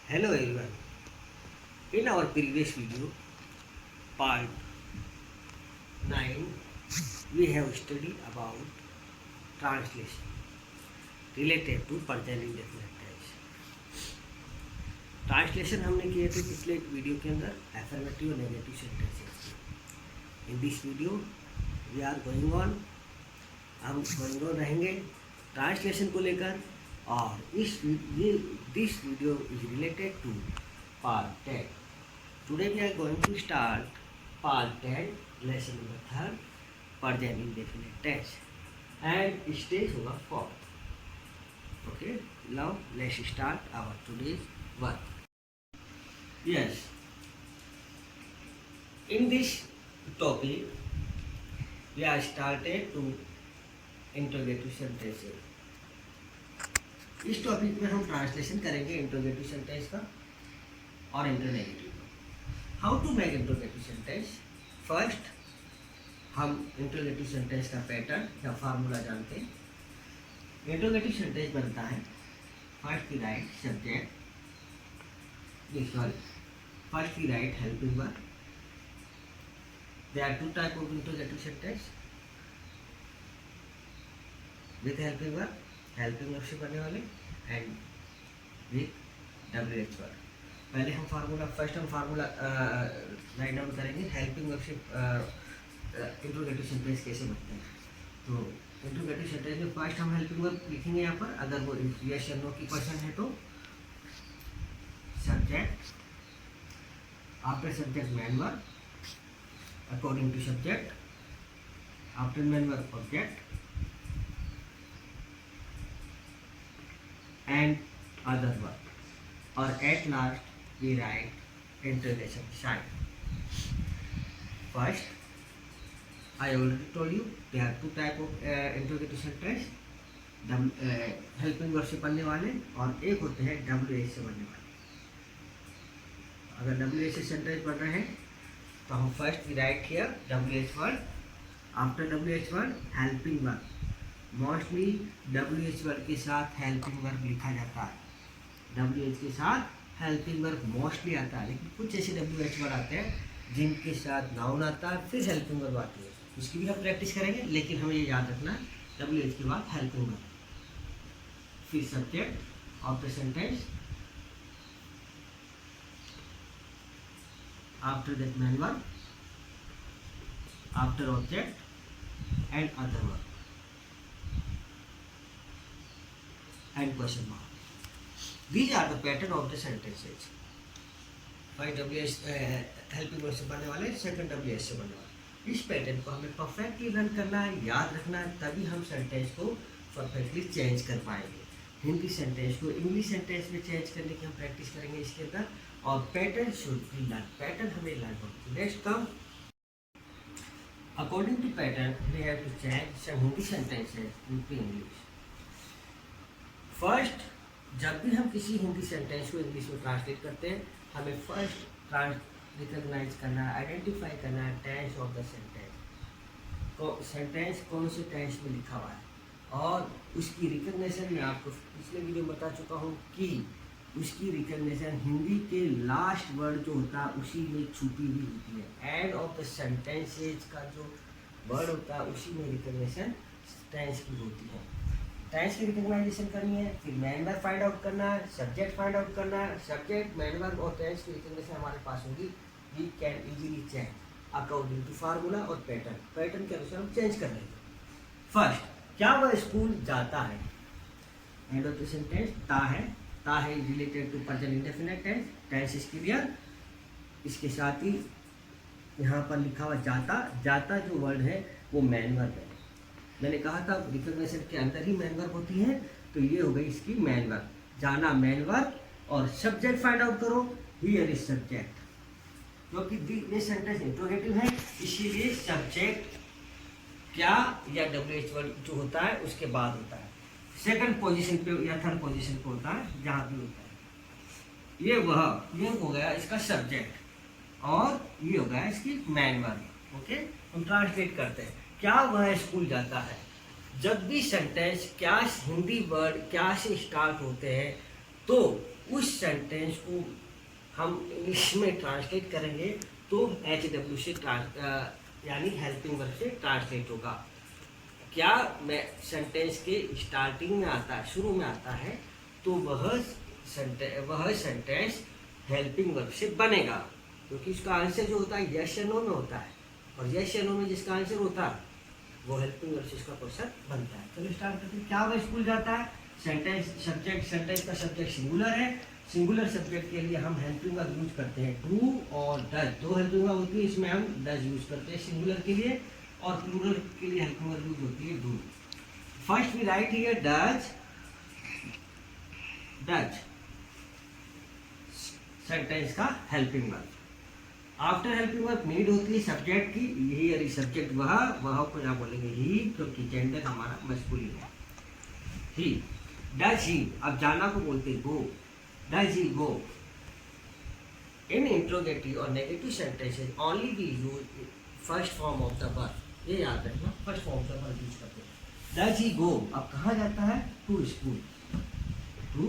Hello everyone. In our previous video, part 9, we have studied about translation related to present indefinite tense. Translation हमने किए थे पिछले video के अंदर affirmative और नेगेटिव सेंटेंसेस के। In this video we are going on, हम going on रहेंगे ट्रांसलेशन को लेकर। और इस this video is related to part 10। Today we are going to start part 10, lesson number 3, present indefinite tense, and stage होगा 4। Okay, now let's start our today's work. Yes, in this topic we are started to interrogative sentences। इस topic में हम translation करेंगे interrogative sentence का और इंटरनेगेटिव का। How to make interrogative sentence. First हम इंटरोगेटिव सेंटेंस का पैटर्न या फार्मूला जानते हैं। इंटरोगेटिव सेंटेंस बनता है फर्स्ट की write subject, first we write helping verb। There are two types of interrogative sentence with helping verb, helping verb से बनने वाले, and with WH verb। पहले हम फार्मूला राइट डाउन करेंगे हेल्पिंग वर्ब से इंटरोगेटिव सेंटेंस कैसे बनते हैं। तो इंटरोगेटिव सेंटेंस में फर्स्ट हम हेल्पिंग वर्ब लिखेंगे यहाँ पर। अगर वो यस या नो की क्वेश्चन है तो subject, after subject main verb, according to subject, after main verb object, and other verb, or at last we write interrogation sign। First, I already told you there are two type of interrogative sentence, helping verb से बनने वाले और एक होते हैं WH से बनने वाले। अगर WH से सेंटेंस बन रहे हैं तो हम first we write here WH word, after WH word helping verb. Mostly WH word के साथ हेल्पिंग वर्ब लिखा जाता है। WH के साथ हेल्पिंग वर्ब मोस्टली आता है, लेकिन कुछ ऐसे WH वर्ड आते हैं जिनके साथ नाउन आता है फिर हेल्पिंग वर्ब आती है। उसकी भी हम प्रैक्टिस करेंगे, लेकिन हमें ये याद रखना है WH के बाद हेल्पिंग वर्ब, फिर subject of the sentence, after that main verb, after object, and other verb, and question mark। These are the pattern of the sentences। First WH helping verb से बनने वाले, सेकंड WH से बनने वाले। इस pattern को हमें परफेक्टली रन करना है, याद रखना है, तभी हम सेंटेंस को परफेक्टली चेंज कर पाएंगे। हिंदी सेंटेंस को इंग्लिश सेंटेंस में चेंज करने की हम प्रैक्टिस करेंगे इसके अंदर। और pattern should be learn, pattern हमें लर्न होगा। Next come according to pattern we have to change some Hindi sentences into English. First, जब भी हम किसी हिंदी सेंटेंस को इंग्लिश में ट्रांसलेट करते हैं, हमें फर्स्ट रिकॉग्नाइज करना है, आइडेंटिफाई करना है टेंस ऑफ द सेंटेंस को। सेंटेंस कौन से टेंस में लिखा हुआ है, और उसकी रिकग्निशन मैं आपको पिछले वीडियो में बता चुका हूँ कि उसकी रिकग्निशन हिंदी के लास्ट वर्ड जो होता है उसी में छुपी हुई होती है। एंड ऑफ द सेंटेंसेज का जो वर्ड होता है उसी में रिकग्निशन टेंस की होती है। टेंस की रिकग्नाइजेशन करनी है, फिर मेन वर्ब फाइंड आउट करना है, सब्जेक्ट फाइंड आउट करना है। सब्जेक्ट, मेन वर्ब और टेंस की रिकग्निशन हमारे पास होगी। We can easily change according to formula और पैटर्न। पैटर्न के अनुसार हम चेंज कर लेंगे। फर्स्ट, क्या वह स्कूल जाता है। एंड ऑफ द सेंटेंस ता है related to present indefinite tense, tense is clear. इसके साथ ही यहाँ पर लिखा हुआ जाता, जाता जो वर्ड है वो मेन वर्ब है। मैंने कहा था रिकग्निशन के अंदर ही मेन वर्ब होती है, तो ये हो गई इसकी मेन वर्ब, जाना मेन वर्ब। और सब्जेक्ट फाइंड आउट करो, हियर इज सब्जेक्ट, क्योंकि ये सेंटेंस इंट्रोगेटिव है, इसीलिए सब्जेक्ट क्या या WH वर्ड जो होता है उसके बाद होता है, सेकंड पोजीशन पे या थर्ड पोजीशन पे होता है, जहाँ भी होता है। ये हो गया इसका सब्जेक्ट और ये हो गया इसकी मेन वर्ब। ओके, हम ट्रांसलेट करते हैं। क्या वह स्कूल जाता है। जब भी सेंटेंस क्या हिंदी वर्ड क्या से स्टार्ट होते हैं तो उस उस सेंटेंस को हम इंग्लिश में ट्रांसलेट करेंगे तो HW से यानी हेल्पिंग वर्ब से ट्रांसलेट होगा। क्या मैं सेंटेंस के स्टार्टिंग में आता है, शुरू में आता है, तो वह सेंटेंस हेल्पिंग वर्ब से बनेगा, क्योंकि उसका आंसर जो होता है यस या नो में होता है, और यस या नो में जिसका आंसर होता है वो हेल्पिंग वर्ब से इसका क्वेश्चन बनता है। चलो स्टार्ट करते हैं। क्या वह स्कूल जाता है? सेंटेंस का सब्जेक्ट सिंगुलर है। सिंगुलर सब्जेक्ट के लिए हम हेल्पिंग वर्ब यूज करते हैं डू और डज। दो हेल्पिंग वर्ब होती है, इसमें हम डज यूज करते हैं सिंगुलर के लिए, और प्लूरल के लिए हेल्पिंग वर्ब यूज होती है do. First we write here does sentence का helping verb. After helping verb need होती है सब्जेक्ट की। हियर सब्जेक्ट वह को क्या बोलेंगे? ही, क्योंकि जेंडर हमारा मस्कुलिन है। ही डज ही, अब जाना को बोलते हैं गो। Does he go? In interrogative or negative sentences, only we use first form of the verb. ये याद रखना, first form of the verb use करते हैं। Does he go? अब कहाँ जाता है? To school. To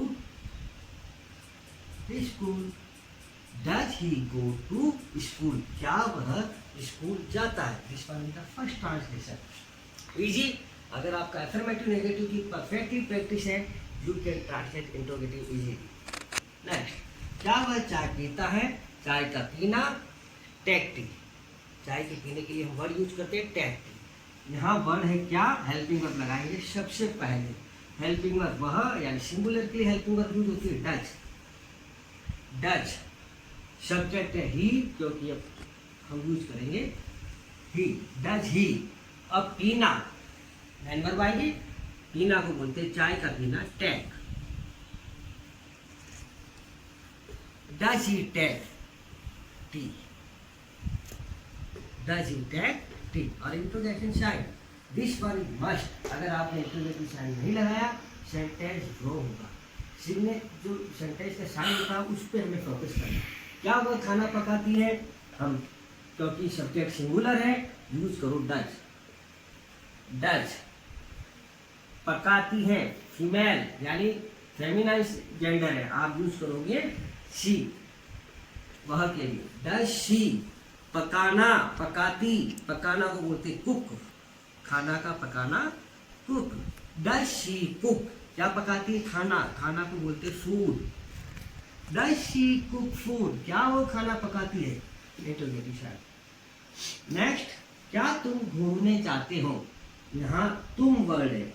school. Does he go to school? क्या वह स्कूल जाता है? This one is the first translation. Easy. अगर आपका affirmative negative की perfective practice है, you can translate interrogative easily. Next, क्या वह चाय पीता है? चाय का पीना, टेक टी। चाय के पीने के लिए हम वर्ड यूज करते हैं टेक टी। यहाँ वर्ड है क्या? हेल्पिंग वर्ब लगाएंगे सबसे पहले। हेल्पिंग वर्ब वह, यानी सिंगुलर के लिए हेल्पिंग वर्ब यूज होती है डज। सब्जेक्ट है ही, क्योंकि अब हम यूज करेंगे ही। Does he. अब पीना, मेन वर्ब आएगी। पीना को बोलते हैं चाय का पीना, take. Does he take tea? Does he take tea? और interrogation sign, this one must. अगर आपने इंट्रोगेशन साइन नहीं लगाया, सेंटेंस ड्रॉ होगा। सिग्ने जो सेंटेंस का साइन होता है उस पर हमें फोकस करना है। क्या वह खाना पकाती है? हम, क्योंकि सब्जेक्ट सिंगुलर है, यूज करो डज। पकाती है, फीमेल यानी फेमिनाइन जेंडर है, आप यूज करोगे शी वह के लिए। Does she. पकाना, पकाती, पकाना को बोलते कुक। खाना का पकाना कुक। Does she cook? क्या पकाती है? खाना। खाना को बोलते food. Does she cook food? क्या वो खाना पकाती है? नेक्स्ट, क्या तुम घूमने जाते हो? यहाँ तुम वर्ड है,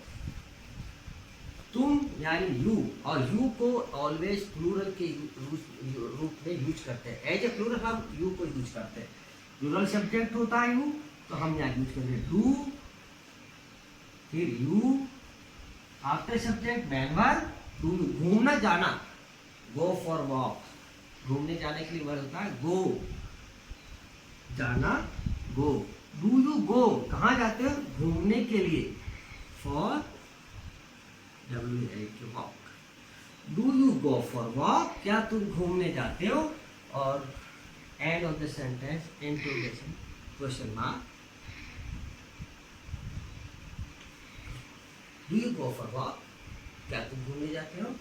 तुम यानी यू, और यू को ऑलवेज प्लूरल के रूप में यूज करते हैं। एज ए प्लूरल हम यू को यूज करते हैं। प्लूरल सब्जेक्ट होता है यू, तो हम यहाँ यूज करते हैं डू, फिर you, after subject man verb do you. घूमना जाना, गो फॉर वॉक। घूमने जाने के लिए वर्ड होता है गो। जाना, गो। Do you go? कहाँ जाते हो? घूमने के लिए, for walk. Do you go for walk? क्या तुम घूमने जाते हो? और and of the sentence interrogation question mark. Do you go for walk? क्या तुम घूमने जाते हो?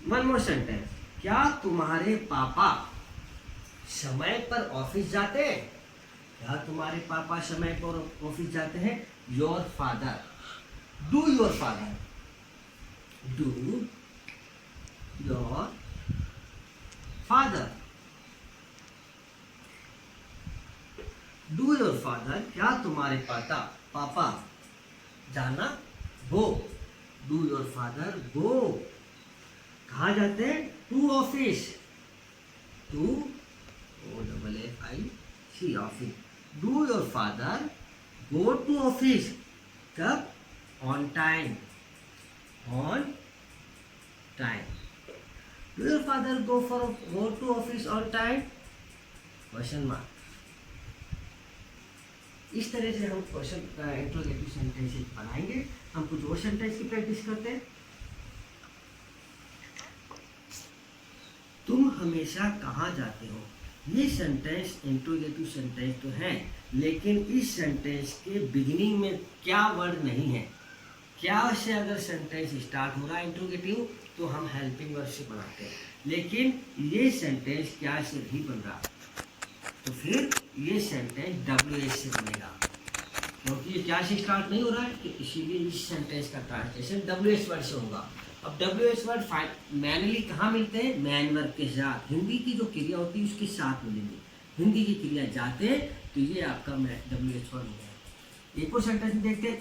वन मोर सेंटेंस, क्या तुम्हारे पापा समय पर ऑफिस जाते हैं? क्या तुम्हारे पापा समय पर ऑफिस जाते हैं? Your father. Do your father? Do your father? Do your father? क्या तुम्हारे पापा जाना? Go. Do your father go? कहाँ जाते हैं? To office. To OFFIC office. Do your father go to office? कब? On time. On time. Do your father go to office on time? Question mark. इस तरह से हम क्वेश्चन इंट्रोगेटिव सेंटेंसेस बनाएंगे। हम कुछ और सेंटेंस की प्रैक्टिस करते हैं। तुम हमेशा कहाँ जाते हो? ये सेंटेंस इंट्रोगेटिव सेंटेंस तो है, लेकिन इस सेंटेंस के बिगिनिंग में क्या वर्ड नहीं है? क्या से अगर सेंटेंस स्टार्ट हो रहा है इंट्रोगेटिव तो हम हेल्पिंग वर्ब से बनाते हैं, लेकिन ये सेंटेंस क्या से नहीं बन रहा तो फिर ये सेंटेंस WH से बनेगा, क्योंकि ये क्या से स्टार्ट नहीं हो रहा है, तो इसीलिए इस सेंटेंस का ट्रांसलेशन WH वर्ड से होगा। अब WH वर्ड मैनली कहाँ मिलते हैं, मैन वर्ब के साथ, हिंदी की जो क्रिया होती है उसके साथ मिलेंगे। हिंदी की क्रिया जाते तो ये आपका WH वर्ड हो गया। एक और सेंटेंस देखते,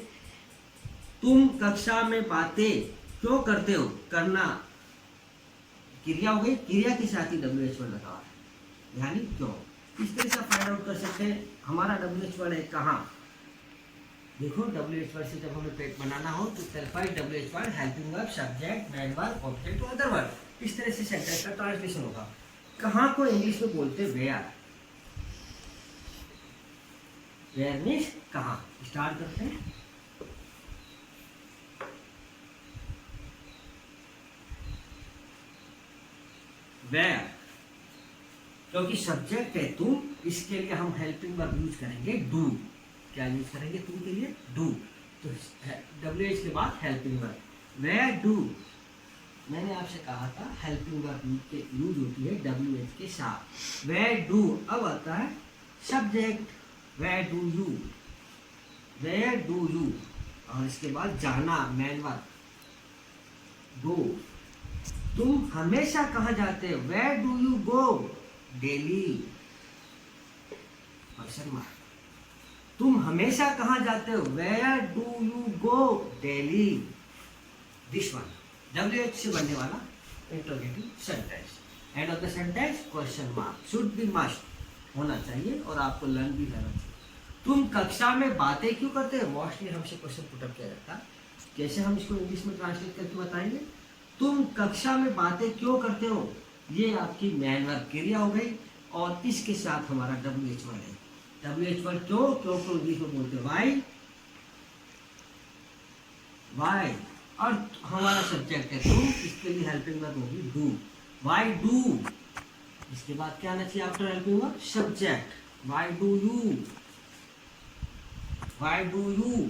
तुम कक्षा में बातें क्यों करते हो, करना क्रिया हो गई, क्रिया के साथ ही WH वर्ड लगा है, यानी क्यों। इस तरह से फाइंड आउट कर सकते हैं हमारा WH वर्ड है कहाँ। देखो WH वर्ड से जब हमें पेट बनाना हो तो qualified WH word, helping verb, subject, man verb, object और अदर वर्ब, इस तरह से सेंटेंस का ट्रांसलेशन होगा। कहाँ को इंग्लिश में बोलते हैं वेयर, वेयर मीन्स कहाँ। स्टार्ट करते हैं, वेयर, क्योंकि सब्जेक्ट है तुम, इसके लिए हम हेल्पिंग वर्ब यूज करेंगे डू। क्या यूज करेंगे तुम के लिए, डू। तो WH के बाद हेल्पिंग वर्ब, वेयर डू। मैंने आपसे कहा था हेल्पिंग वर्ब यूज होती है WH के साथ, वेयर डू। अब आता है subject, where do you, where do you, और इसके बाद जाना, मैन वर्ब, गो। तुम हमेशा कहाँ जाते हो, where do you go daily, question mark. तुम हमेशा कहाँ जाते हो, वेयर डू यू गो डेली। दिस वन WH से बनने वाला interrogative sentence. End of the sentence question mark, should be must होना चाहिए और आपको लर्न भी करना चाहिए। तुम कक्षा में बातें क्यों करते हो, मोस्टली हमसे क्वेश्चन पुटअप किया जाता है, कैसे हम इसको इंग्लिश में ट्रांसलेट करके बताएंगे। तुम कक्षा में बातें क्यों करते हो, ये आपकी मैन वर्ब क्रिया हो गई, और इसके साथ हमारा WH वर्ड है। WH वर्ड क्यों, क्योंकि इंग्लिश में बोलते हैं वाई, वाई, और हमारा सब्जेक्ट है तुम, इसके लिए हेल्पिंग वर्ब होगी डू, वाई डू। इसके बाद क्या आना चाहिए after helping verb, subject, why do you, why do you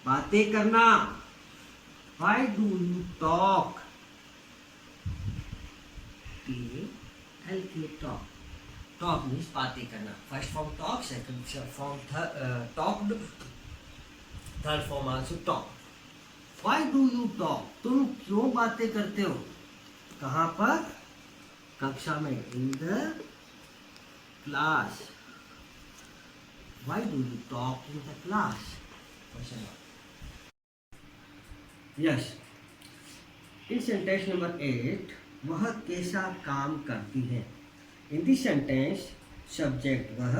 बातें करना, why do you talk, talk, talk means बातें करना, first form talk, second form talked, third form also talk. Why do you talk, तुम क्यों बातें करते हो, कहाँ पर, कक्षा में, in the class, why do you talk in the class, question mark. Yes, in sentence number 8 वह कैसा काम करती है। इन दिस सेंटेंस सब्जेक्ट वह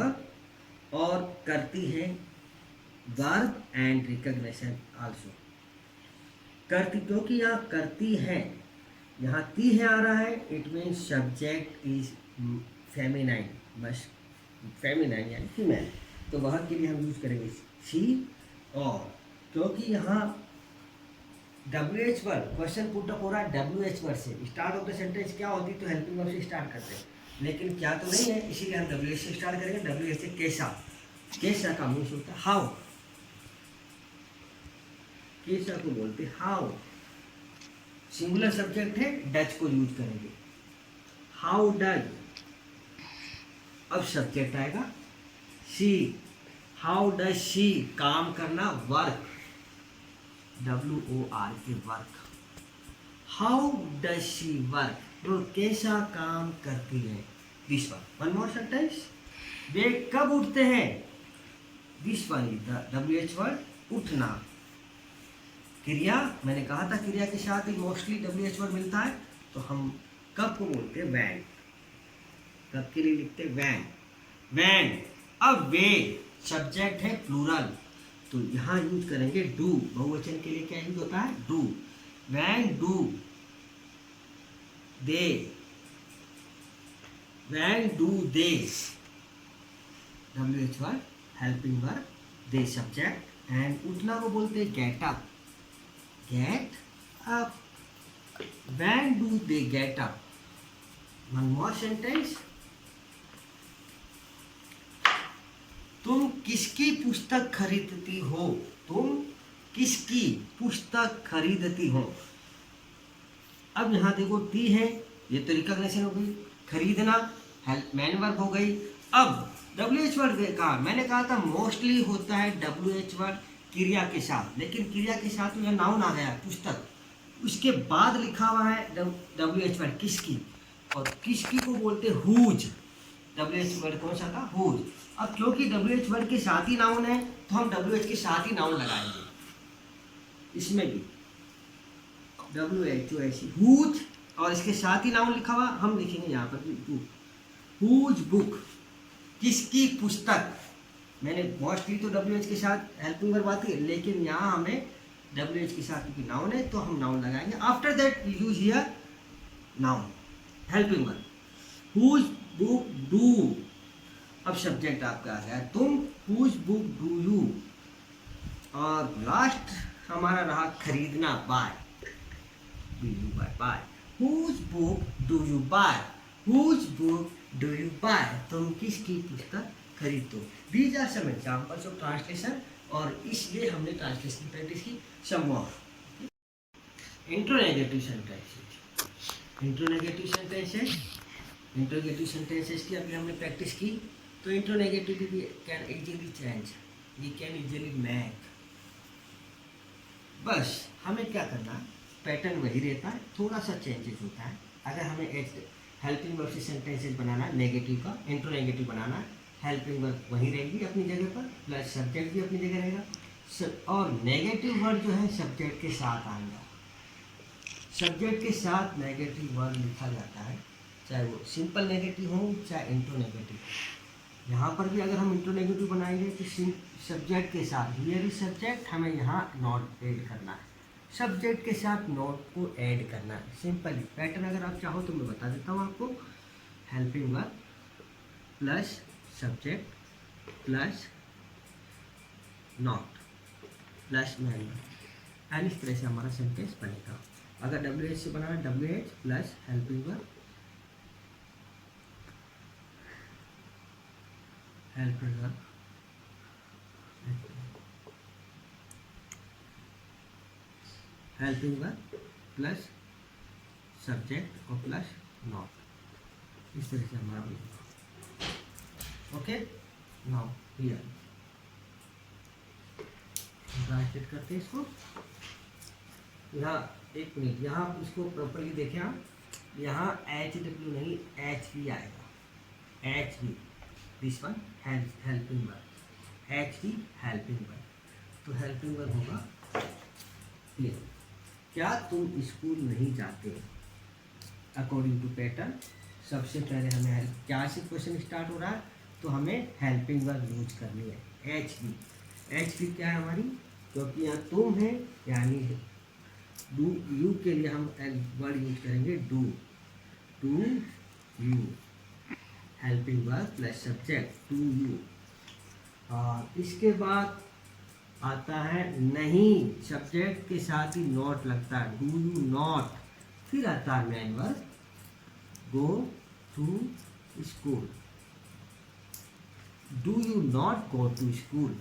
और करती है वर्ब एंड रिकग्निशन आल्सो। करती, क्योंकि यहाँ करती है, यहाँ ती है आ रहा है, it means subject is feminine, बस फेमिनाइन यानी फीमेल, तो वह के लिए हम यूज करेंगे शी। और क्योंकि यहाँ WH word question put up हो रहा है WH वर्ड से, स्टार्ट ऑफ द सेंटेंस क्या होती तो हेल्पिंग वर्ब से स्टार्ट करते हैं, लेकिन क्या तो नहीं है, इसीलिए हम WH से स्टार्ट करेंगे। WH से कैसा, कैसा का मीन्स होता है हाउ, कैसा को बोलते हाउ। सिंगुलर सब्जेक्ट है, डच को यूज करेंगे, हाउ डज। अब सब्जेक्ट आएगा शी, हाउ डज शी, काम करना, work, WORK work, how does she work, वो कैसा काम करती है। दिस वन मोर सेंटेंस, वे कब उठते हैं, this one is the WH word, उठना। क्रिया, मैंने कहा था क्रिया के साथ ही मोस्टली WH वर्ड मिलता है, तो हम कब को बोलते हैं वैन, कब के लिए लिखते हैं वैन, वैन। अब वे सब्जेक्ट है प्लूरल, तो यहाँ यूज करेंगे डू, बहुवचन के लिए क्या यूज होता है do, when do they, when do they, WH word helping verb, they subject, and उठना को बोलते हैं get up, get up, when do they get up. One more sentence, तुम किसकी पुस्तक खरीदती हो, तुम किसकी पुस्तक खरीदती हो। अब यहाँ देखो टी है, ये तो रिकॉग्निशन हो गई, खरीदना मैन वर्ब हो गई। अब WH वर्ड कहा, मैंने कहा था मोस्टली होता है WH वर्ड क्रिया के साथ, लेकिन क्रिया के साथ में नाउन आ गया पुस्तक, उसके बाद लिखा हुआ है WH वर्ड किसकी, और किसकी को बोलते हुज। WH वर्ड कौन सा था, हुज। अब क्योंकि WH वर्ड के साथ ही नाउन है तो हम WH के साथ ही नाउन लगाएंगे, इसमें भी WH हुज, और इसके साथ ही नाउन लिखा हुआ हम लिखेंगे यहाँ पर भी हुज बुक, किसकी पुस्तक। मैंने मोस्टली तो WH के साथ हेल्पिंग वर्ब आती है, लेकिन यहाँ हमें WH के साथ क्योंकि नाउन है तो हम नाउन लगाएंगे। After that use here noun helping verb, whose book do. अब सब्जेक्ट आपका आ गया तुम, हुज बुक डू यू, और लास्ट हमारा रहा खरीदना, buy, do you buy, buy, whose book do you buy, whose book do you buy, तुम किसकी पुस्तक खरीदो। These are some examples of translation, और इसलिए हमने ट्रांसलेशन की प्रैक्टिस की सम मोर। इंट्रोनेगेटिव सेंटेंसेस, इंट्रोनेगेटिव सेंटेंसेस, इंट्रोनेगेटिव सेंटेंसेस की अभी हमने प्रैक्टिस की। तो इंट्रोनेगेटिव भी can easily change, we can easily make. बस हमें क्या करना, पैटर्न वही रहता है, थोड़ा सा चेंजेस होता है। अगर हमें हेल्पिंग वर्ब से सेंटेंसेस बनाना है नेगेटिव का, इंट्रोनेगेटिव बनाना है, हेल्पिंग वर्ब वहीं रहेगी अपनी जगह पर, प्लस सब्जेक्ट भी अपनी जगह रहेगा, और नेगेटिव वर्ड जो है सब्जेक्ट के साथ आएगा। सब्जेक्ट के साथ नेगेटिव वर्ड लिखा जाता है, चाहे वो सिंपल नेगेटिव हो चाहे इंट्रोनेगेटिव। यहाँ पर भी अगर हम इंट्रोनेगेटिव बनाएंगे तो सब्जेक्ट के साथ, हियर इज सब्जेक्ट, हमें यहाँ नॉट ऐड करना है, सब्जेक्ट के साथ नॉट को ऐड करना है। सिंपली पैटर्न अगर आप चाहो तो मैं बता देता हूँ आपको, helping verb plus subject plus not plus main verb, and इस तरह से हमारा सेंटेंस बनेगा। अगर WH से बनाना, WH plus helping verb, helping verb, helping verb plus subject और प्लस नॉट, इस तरह से हमारा बनेगा। ओके, नाउ हियर ट्रांसलेट करते हैं इसको। यहाँ एक मिनट, यहाँ इसको प्रॉपरली देखें आप, यहाँ HW नहीं HV आएगा, HV, this one helping verb, HV helping verb. तो हेल्पिंग वर्ब होगा ये, क्या तुम स्कूल नहीं जाते। अकॉर्डिंग टू पैटर्न सबसे पहले हमें हेल्प, क्या से क्वेश्चन स्टार्ट हो रहा है तो हमें हेल्पिंग वर्ब यूज करनी है। HV क्या है हमारी, क्योंकि यहाँ तुम है यानी डू, यू के लिए हम वर्ड यूज करेंगे do, to you, helping verb plus subject to you. और इसके बाद आता है नहीं, सब्जेक्ट के साथ ही नॉट लगता है, डू यू नॉट। फिर आता है main verb, go to school, do you not go to school,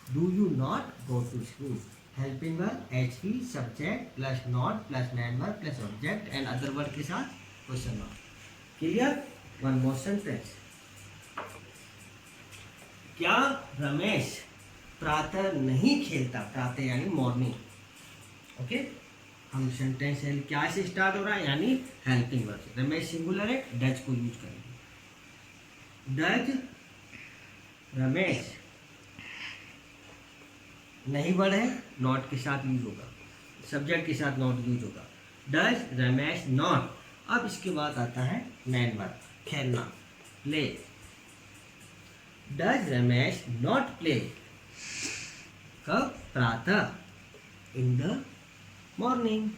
do you not go to school. Helping verb HV, subject plus not plus main verb plus object and other word के साथ question mark. Clear. One more sentence, क्या रमेश प्रातः नहीं खेलता, प्रातः यानी morning. Okay, हम sentence क्या से स्टार्ट हो रहा है, यानी हेल्पिंग वर्ब से। रमेश सिंगुलर है, डज को यूज करेंगे, डज रमेश, नहीं वर्ड है, नॉट के साथ यूज होगा, सब्जेक्ट के साथ नॉट यूज होगा, डज रमेश नॉट। अब इसके बाद आता है मैन वर्ब, खेलना, play, does Ramesh not play, कब, प्रातः, in the morning,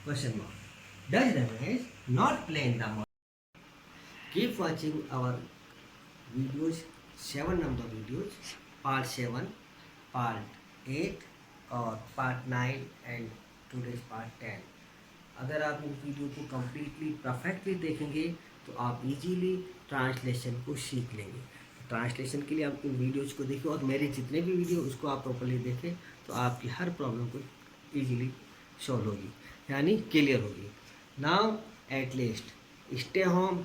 question mark, does Ramesh not play in the morning. Keep watching our videos, 7 number videos, part 7, part 8 और पार्ट 9 एंड टुडेज पार्ट 10। अगर आप इस वीडियो को कम्प्लीटली परफेक्टली देखेंगे तो आप इजीली ट्रांसलेशन को सीख लेंगे। ट्रांसलेशन के लिए आप इन वीडियोज़ को देखें और मेरे जितने भी वीडियो उसको आप प्रॉपरली देखें तो आपकी हर प्रॉब्लम को ईजिली सॉल्व होगी, यानी क्लियर होगी। Now at least stay home,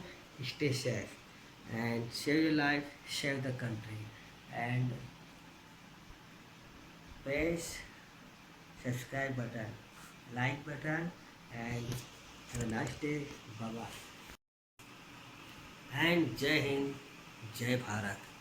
stay safe and save your life, save the country and press subscribe button, like button and have a nice day. Bye bye and Jai Hind, Jai Bharat.